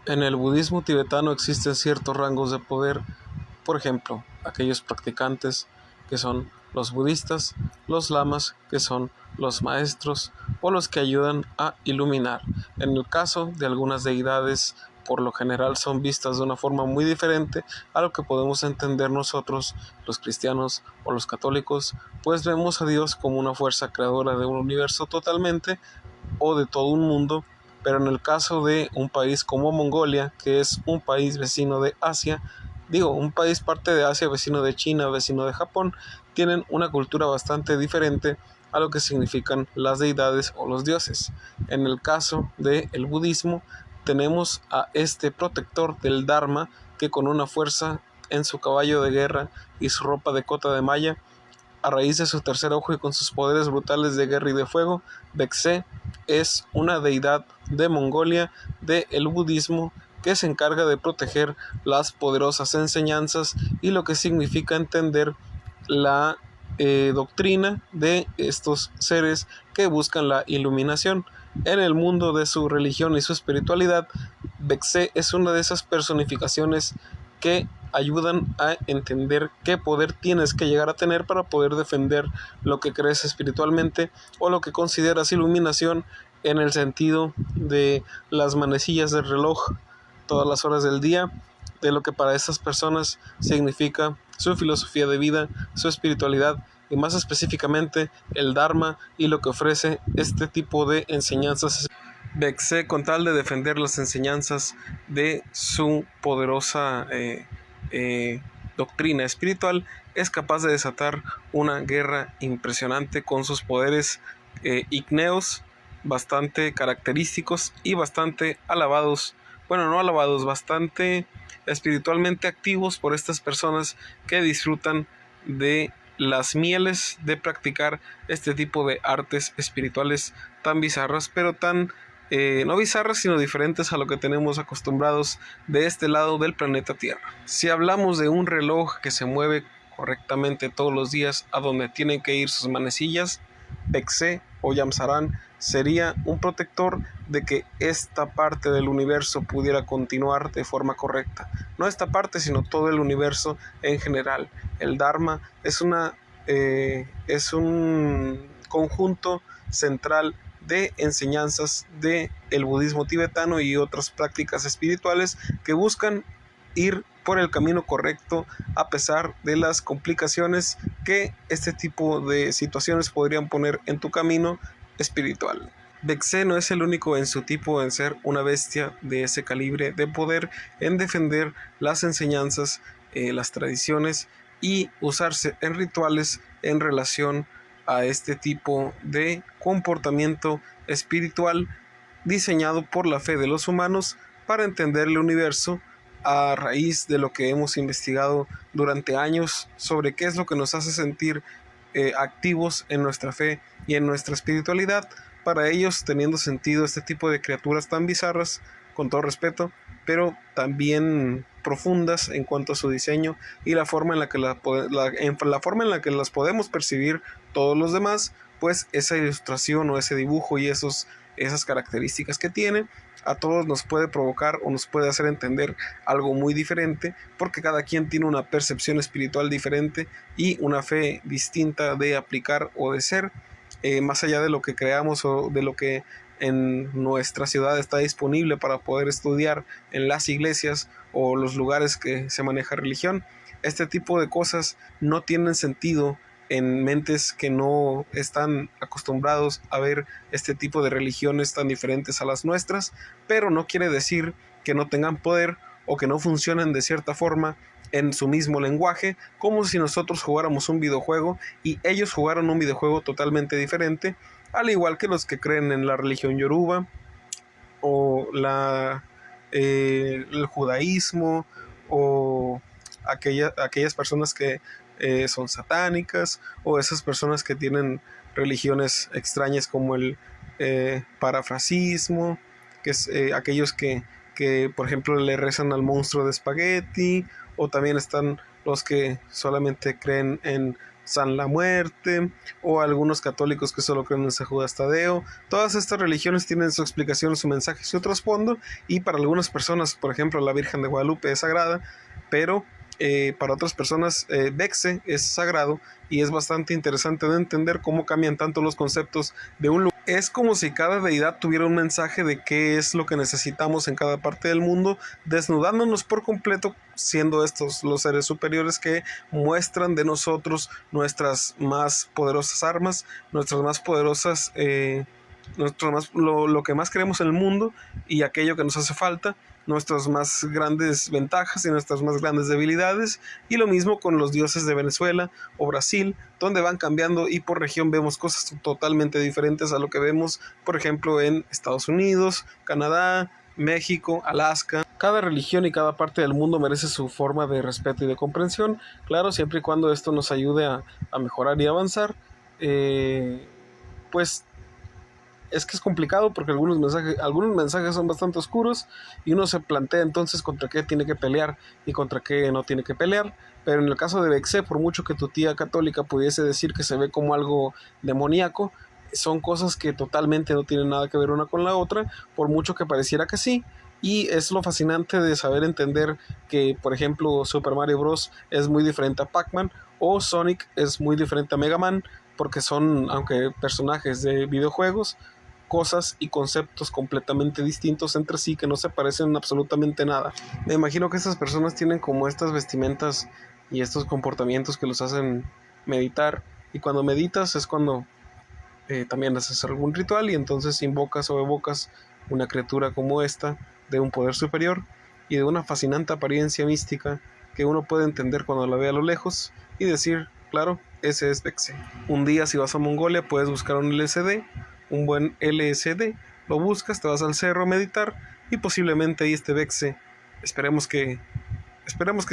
En el budismo tibetano existen ciertos rangos de poder, por ejemplo, aquellos practicantes que son los budistas, los lamas que son los maestros o los que ayudan a iluminar. En el caso de algunas deidades, por lo general son vistas de una forma muy diferente a lo que podemos entender nosotros, los cristianos o los católicos, pues vemos a Dios como una fuerza creadora de un universo totalmente o de todo un mundo, pero en el caso de un país como Mongolia, que es un país vecino de Asia, un país parte de Asia, vecino de China, vecino de Japón, tienen una cultura bastante diferente a lo que significan las deidades o los dioses. En el caso del budismo, tenemos a este protector del Dharma que con una fuerza en su caballo de guerra y su ropa de cota de malla, a raíz de su tercer ojo y con sus poderes brutales de guerra y de fuego, Bexé es una deidad de Mongolia del budismo que se encarga de proteger las poderosas enseñanzas y lo que significa entender la doctrina de estos seres que buscan la iluminación. En el mundo de su religión y su espiritualidad, Bexé es una de esas personificaciones que ayudan a entender qué poder tienes que llegar a tener para poder defender lo que crees espiritualmente o lo que consideras iluminación en el sentido de las manecillas del reloj todas las horas del día, de lo que para estas personas significa su filosofía de vida, su espiritualidad y más específicamente el Dharma y lo que ofrece este tipo de enseñanzas. Bexé, con tal de defender las enseñanzas de su poderosa doctrina espiritual, es capaz de desatar una guerra impresionante con sus poderes ígneos, bastante característicos y bastante alabados, bueno, no alabados, bastante espiritualmente activos por estas personas que disfrutan de las mieles de practicar este tipo de artes espirituales tan bizarras, pero tan no bizarras, sino diferentes a lo que tenemos acostumbrados de este lado del planeta Tierra. Si hablamos de un reloj que se mueve correctamente todos los días a donde tienen que ir sus manecillas, Bexé o Yamsaran sería un protector de que esta parte del universo pudiera continuar de forma correcta. No esta parte, sino todo el universo en general. El Dharma es un conjunto central de enseñanzas del budismo tibetano y otras prácticas espirituales que buscan ir por el camino correcto a pesar de las complicaciones que este tipo de situaciones podrían poner en tu camino espiritual. Bexé no es el único en su tipo en ser una bestia de ese calibre de poder en defender las enseñanzas, las tradiciones y usarse en rituales en relación a este tipo de comportamiento espiritual diseñado por la fe de los humanos para entender el universo a raíz de lo que hemos investigado durante años sobre qué es lo que nos hace sentir activos en nuestra fe y en nuestra espiritualidad. Para ellos, teniendo sentido este tipo de criaturas tan bizarras, con todo respeto, pero también profundas en cuanto a su diseño y la forma en la que la forma en la que las podemos percibir todos los demás, pues esa ilustración o ese dibujo y esas características que tiene a todos nos puede provocar o nos puede hacer entender algo muy diferente, porque cada quien tiene una percepción espiritual diferente y una fe distinta de aplicar o de ser, más allá de lo que creamos o de lo que en nuestra ciudad está disponible para poder estudiar en las iglesias o los lugares que se maneja religión. Este tipo de cosas no tienen sentido en mentes que no están acostumbrados a ver este tipo de religiones tan diferentes a las nuestras, pero no quiere decir que no tengan poder o que no funcionen de cierta forma en su mismo lenguaje, como si nosotros jugáramos un videojuego y ellos jugaran un videojuego totalmente diferente, al igual que los que creen en la religión yoruba o el judaísmo o aquellas personas que son satánicas o esas personas que tienen religiones extrañas como el parafrasismo, que es aquellos que por ejemplo le rezan al monstruo de espagueti, o también están los que solamente creen en San la Muerte, o algunos católicos que solo creen en San Judas Tadeo. Todas estas religiones tienen su explicación, su mensaje, su trasfondo, y para algunas personas, por ejemplo, la Virgen de Guadalupe es sagrada, pero para otras personas Bexe es sagrado, y es bastante interesante de entender cómo cambian tanto los conceptos de un lugar. Es como si cada deidad tuviera un mensaje de qué es lo que necesitamos en cada parte del mundo, desnudándonos por completo, siendo estos los seres superiores que muestran de nosotros nuestras más poderosas armas, nuestras más poderosas, lo que más queremos en el mundo y aquello que nos hace falta, nuestras más grandes ventajas y nuestras más grandes debilidades, y lo mismo con los dioses de Venezuela o Brasil, donde van cambiando y por región vemos cosas totalmente diferentes a lo que vemos, por ejemplo, en Estados Unidos, Canadá, México, Alaska. Cada religión y cada parte del mundo merece su forma de respeto y de comprensión, claro, siempre y cuando esto nos ayude a mejorar y avanzar. Pues es que es complicado porque algunos mensajes son bastante oscuros y uno se plantea entonces contra qué tiene que pelear y contra qué no tiene que pelear. Pero en el caso de Bexe, por mucho que tu tía católica pudiese decir que se ve como algo demoníaco, son cosas que totalmente no tienen nada que ver una con la otra, por mucho que pareciera que sí. Y es lo fascinante de saber entender que, por ejemplo, Super Mario Bros. Es muy diferente a Pac-Man, o Sonic es muy diferente a Mega Man, porque son, aunque personajes de videojuegos, cosas y conceptos completamente distintos entre sí que no se parecen en absolutamente nada. Me imagino que estas personas tienen como estas vestimentas y estos comportamientos que los hacen meditar, y cuando meditas es cuando también haces algún ritual y entonces invocas o evocas una criatura como esta de un poder superior y de una fascinante apariencia mística que uno puede entender cuando la ve a lo lejos y decir, claro, ese es Bexe. Un día si vas a Mongolia puedes buscar un LSD, un buen LSD, lo buscas, te vas al cerro a meditar y posiblemente ahí esté Bexe. Esperemos que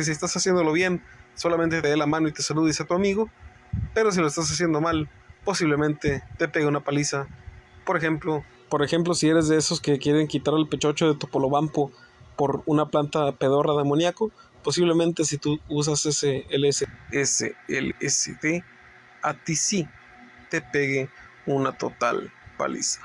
si estás haciéndolo bien, solamente te dé la mano y te salude y sea tu amigo, pero si lo estás haciendo mal, posiblemente te pegue una paliza. Por ejemplo, si eres de esos que quieren quitar el pechocho de Topolobampo por una planta pedorra de amoníaco, posiblemente si tú usas ese LSD, a ti sí te pegue una total paliza.